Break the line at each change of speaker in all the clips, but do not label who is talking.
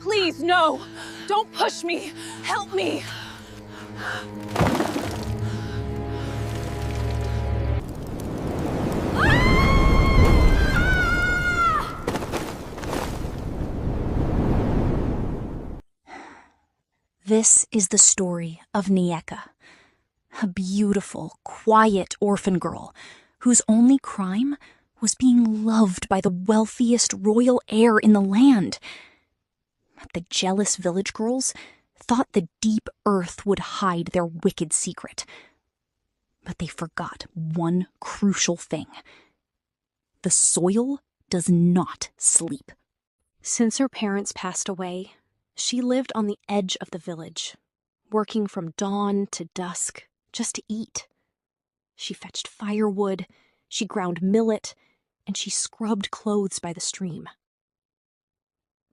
Please, no! Don't push me! Help me!
This is the story of Nneka, a beautiful, quiet orphan girl whose only crime was being loved by the wealthiest royal heir in the land. But the jealous village girls thought the deep earth would hide their wicked secret. But they forgot one crucial thing. The soil does not sleep. Since her parents passed away, she lived on the edge of the village, working from dawn to dusk just to eat. She fetched firewood, she ground millet, and she scrubbed clothes by the stream.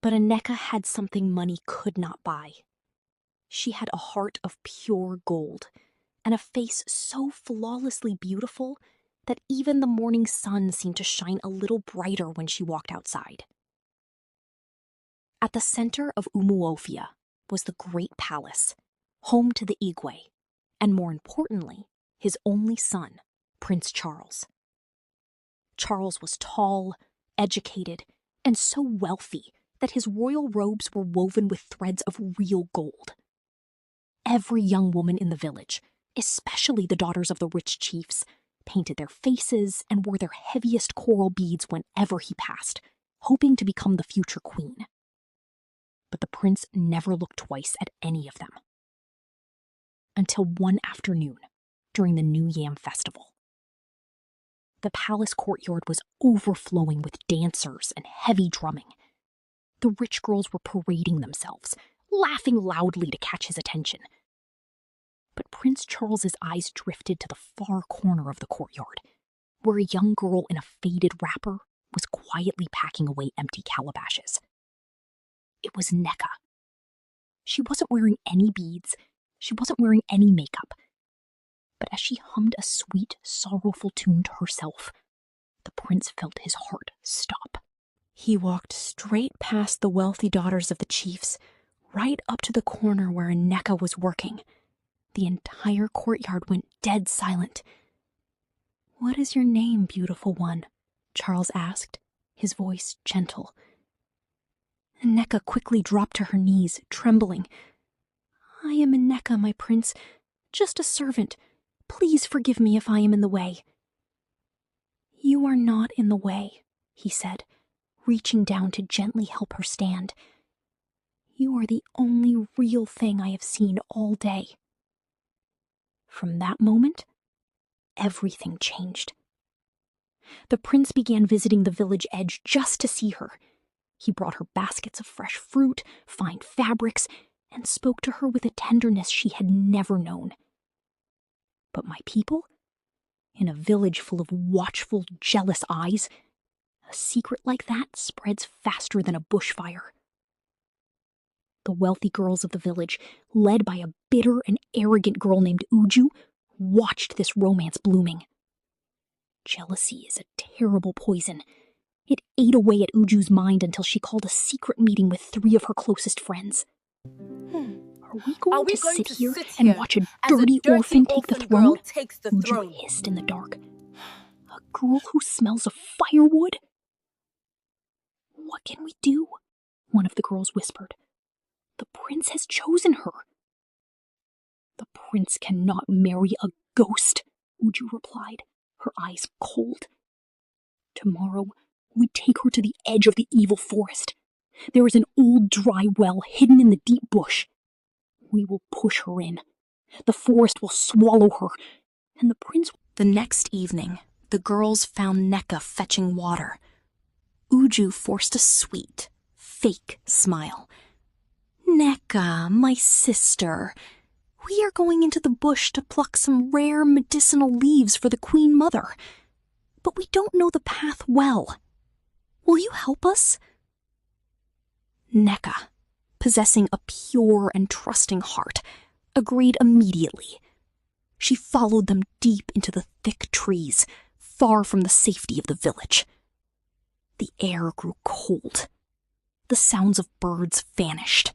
But Nneka had something money could not buy. She had a heart of pure gold, and a face so flawlessly beautiful that even the morning sun seemed to shine a little brighter when she walked outside. At the center of Umuofia was the great palace, home to the Igwe, and more importantly, his only son, Prince Charles. Charles was tall, educated, and so wealthy that his royal robes were woven with threads of real gold. Every young woman in the village, especially the daughters of the rich chiefs, painted their faces and wore their heaviest coral beads whenever he passed, hoping to become the future queen. But the prince never looked twice at any of them. Until one afternoon, during the New Yam festival. The palace courtyard was overflowing with dancers and heavy drumming. The rich girls were parading themselves, laughing loudly to catch his attention. But Prince Charles's eyes drifted to the far corner of the courtyard, where a young girl in a faded wrapper was quietly packing away empty calabashes. It was Nneka. She wasn't wearing any beads, she wasn't wearing any makeup. But as she hummed a sweet, sorrowful tune to herself, the prince felt his heart stop. He walked straight past the wealthy daughters of the chiefs, right up to the corner where Nneka was working. The entire courtyard went dead silent. "What is your name, beautiful one?" Charles asked, his voice gentle. Nneka quickly dropped to her knees, trembling. "I am Nneka, my prince, just a servant. Please forgive me if I am in the way." "You are not in the way," he said, reaching down to gently help her stand. "You are the only real thing I have seen all day." From that moment, everything changed. The prince began visiting the village edge just to see her. He brought her baskets of fresh fruit, fine fabrics, and spoke to her with a tenderness she had never known. But my people, in a village full of watchful, jealous eyes, a secret like that spreads faster than a bushfire. The wealthy girls of the village, led by a bitter and arrogant girl named Uju, watched this romance blooming. Jealousy is a terrible poison. It ate away at Uju's mind until she called a secret meeting with 3 of her closest friends. Are we going to sit here and watch a dirty orphan take the throne? Uju hissed in the dark. A girl who smells of firewood? What can we do? One of the girls whispered. The prince has chosen her. The prince cannot marry a ghost, Uju replied, her eyes cold. Tomorrow, we take her to the edge of the evil forest. There is an old dry well hidden in the deep bush. We will push her in. The forest will swallow her, and the prince... The next evening, the girls found Nneka fetching water. Uju forced a sweet, fake smile. "Nneka, my sister, we are going into the bush to pluck some rare medicinal leaves for the Queen Mother. But we don't know the path well. Will you help us?" Nneka, possessing a pure and trusting heart, agreed immediately. She followed them deep into the thick trees, far from the safety of the village. The air grew cold. the sounds of birds vanished.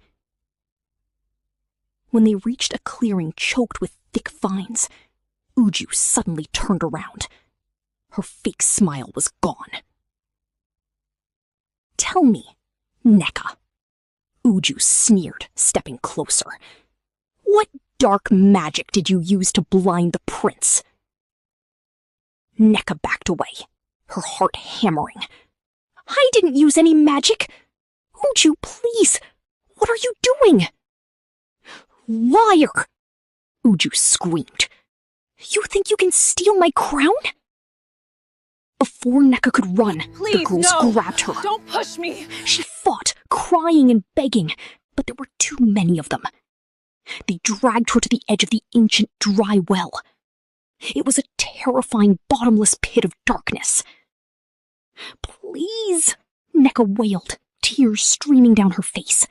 When they reached a clearing choked with thick vines, Uju suddenly turned around. Her fake smile was gone. "Tell me, Nneka," Uju sneered, stepping closer. "What dark magic did you use to blind the prince?" Nneka backed away, her heart hammering. "I didn't use any magic! Uju, please! What are you doing?" "Liar!" Uju screamed. "You think you can steal my crown?" Before Nneka could run,
Please,
the girls
no.
grabbed her.
Don't push me!
She fought, crying and begging, but there were too many of them. They dragged her to the edge of the ancient dry well. It was a terrifying bottomless pit of darkness. "Please," Nneka wailed, tears streaming down her face.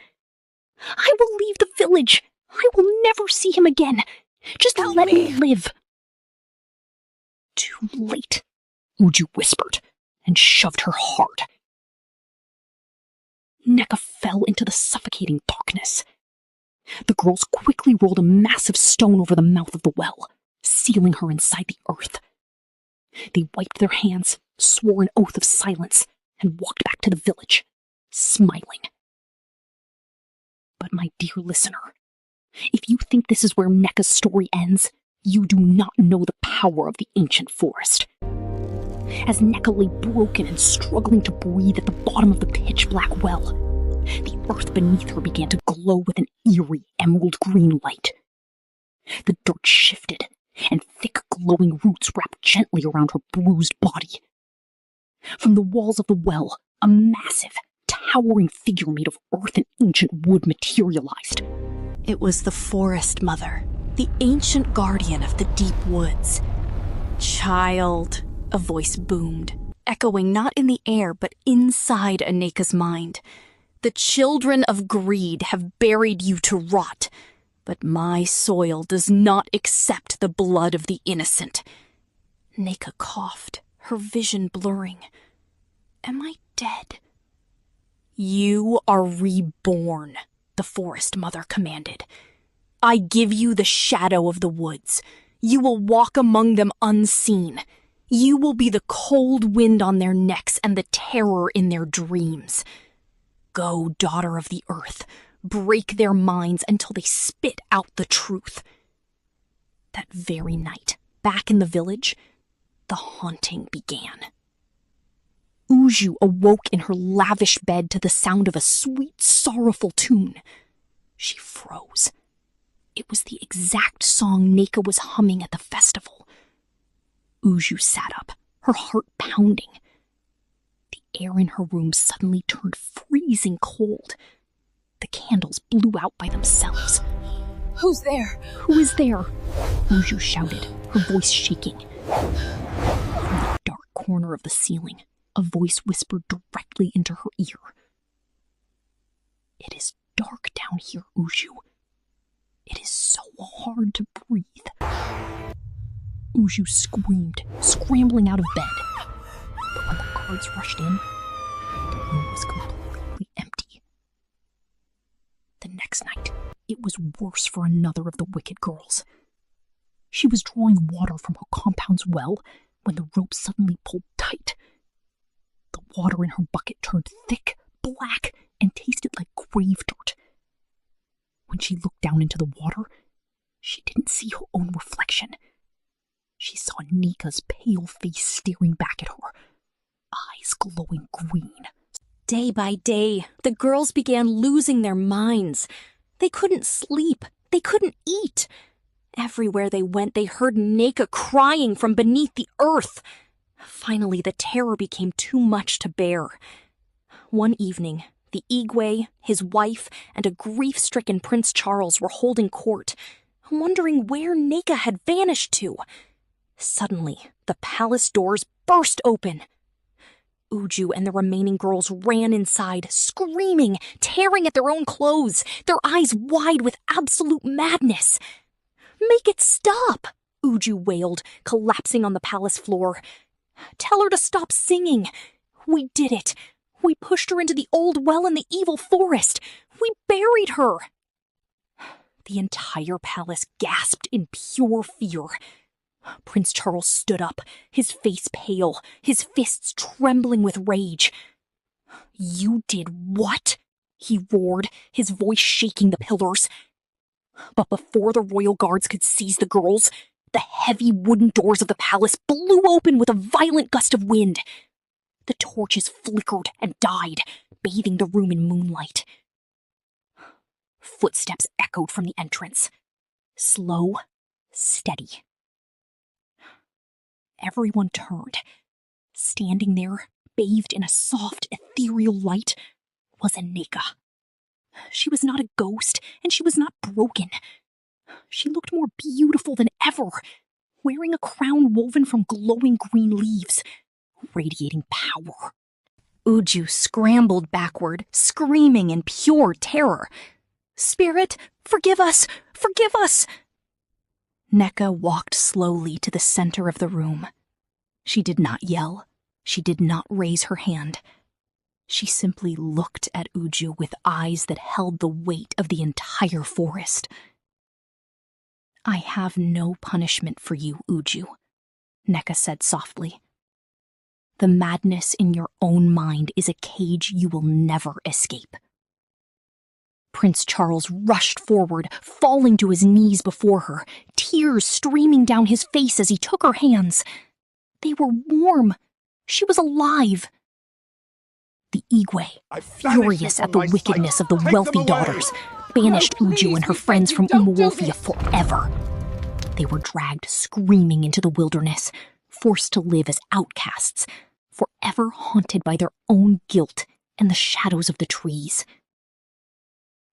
"I will leave the village. I will never see him again. Just let me live." "Too late," Uju whispered, and shoved her hard. Nneka fell into the suffocating darkness. The girls quickly rolled a massive stone over the mouth of the well, sealing her inside the earth. They wiped their hands, swore an oath of silence, and walked back to the village, smiling. But my dear listener, if you think this is where Nneka's story ends, you do not know the power of the ancient forest. As Nneka lay broken and struggling to breathe at the bottom of the pitch-black well, the earth beneath her began to glow with an eerie emerald green light. The dirt shifted, and thick glowing roots wrapped gently around her bruised body. From the walls of the well, a massive, towering figure made of earth and ancient wood materialized. It was the Forest Mother, the ancient guardian of the deep woods. "Child," a voice boomed, echoing not in the air but inside Nneka's mind. "The children of greed have buried you to rot, but my soil does not accept the blood of the innocent." Nneka coughed, her vision blurring. "Am I dead?" "You are reborn," the Forest Mother commanded. "I give you the shadow of the woods. You will walk among them unseen. You will be the cold wind on their necks and the terror in their dreams. Go, daughter of the earth, break their minds until they spit out the truth." That very night, back in the village, the haunting began. Uju awoke in her lavish bed to the sound of a sweet, sorrowful tune. She froze. It was the exact song Nneka was humming at the festival. Uju sat up, her heart pounding. The air in her room suddenly turned freezing cold. The candles blew out by themselves.
Who's there?
"Who is there?" Uju shouted, her voice shaking. From the dark corner of the ceiling, a voice whispered directly into her ear. "It is dark down here, Uju. It is so hard to breathe." Uju screamed, scrambling out of bed. But when the guards rushed in, the room was completely empty. The next night, it was worse for another of the wicked girls. She was drawing water from her compound's well when the rope suddenly pulled tight. The water in her bucket turned thick, black, and tasted like grave dirt. When she looked down into the water, she didn't see her own reflection. She saw Nneka's pale face staring back at her, eyes glowing green. Day by day, the girls began losing their minds. They couldn't sleep. They couldn't eat. Everywhere they went, they heard Nneka crying from beneath the earth. Finally, the terror became too much to bear. One evening, the Igwe, his wife, and a grief-stricken Prince Charles were holding court, wondering where Nneka had vanished to. Suddenly, the palace doors burst open. Uju and the remaining girls ran inside, screaming, tearing at their own clothes, their eyes wide with absolute madness. "Make it stop!" Uju wailed, collapsing on the palace floor. "Tell her to stop singing. We did it. We pushed her into the old well in the evil forest. We buried her. The entire palace gasped in pure fear. Prince Charles stood up, his face pale, his fists trembling with rage. "You did what?" he roared, his voice shaking the pillars. But before the royal guards could seize the girls, the heavy wooden doors of the palace blew open with a violent gust of wind. The torches flickered and died, bathing the room in moonlight. Footsteps echoed from the entrance. Slow, steady. Everyone turned. Standing there, bathed in a soft, ethereal light, was Nneka. She was not a ghost, and she was not broken. She looked more beautiful than ever, wearing a crown woven from glowing green leaves, radiating power. Uju scrambled backward, screaming in pure terror. "Spirit, forgive us! Forgive us!" Nneka walked slowly to the center of the room. She did not yell. She did not raise her hand. She simply looked at Uju with eyes that held the weight of the entire forest. "I have no punishment for you, Uju," Nneka said softly. "The madness in your own mind is a cage you will never escape." Prince Charles rushed forward, falling to his knees before her, tears streaming down his face as he took her hands. They were warm. She was alive. The Igwe, furious at the wickedness of the wealthy daughters, banished Uju and her friends from Umuofia forever. They were dragged screaming into the wilderness, forced to live as outcasts, forever haunted by their own guilt and the shadows of the trees.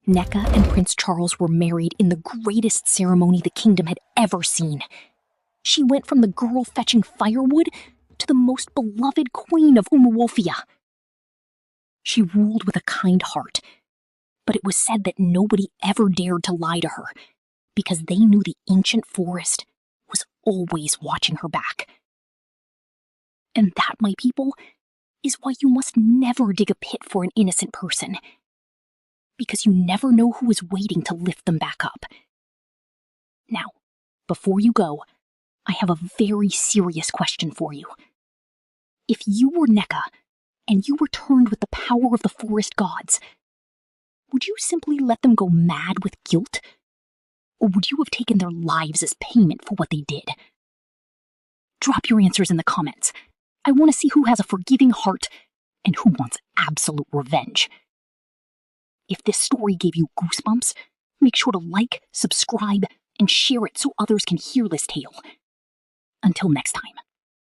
Nneka and Prince Charles were married in the greatest ceremony the kingdom had ever seen. She went from the girl fetching firewood to the most beloved queen of Umuofia. She ruled with a kind heart, but it was said that nobody ever dared to lie to her, because they knew the ancient forest was always watching her back. And that, my people, is why you must never dig a pit for an innocent person, because you never know who is waiting to lift them back up. Now, before you go, I have a very serious question for you. If you were Nneka, and you returned with the power of the forest gods, would you simply let them go mad with guilt? Or would you have taken their lives as payment for what they did? Drop your answers in the comments. I want to see who has a forgiving heart and who wants absolute revenge. If this story gave you goosebumps, make sure to like, subscribe, and share it so others can hear this tale. Until next time.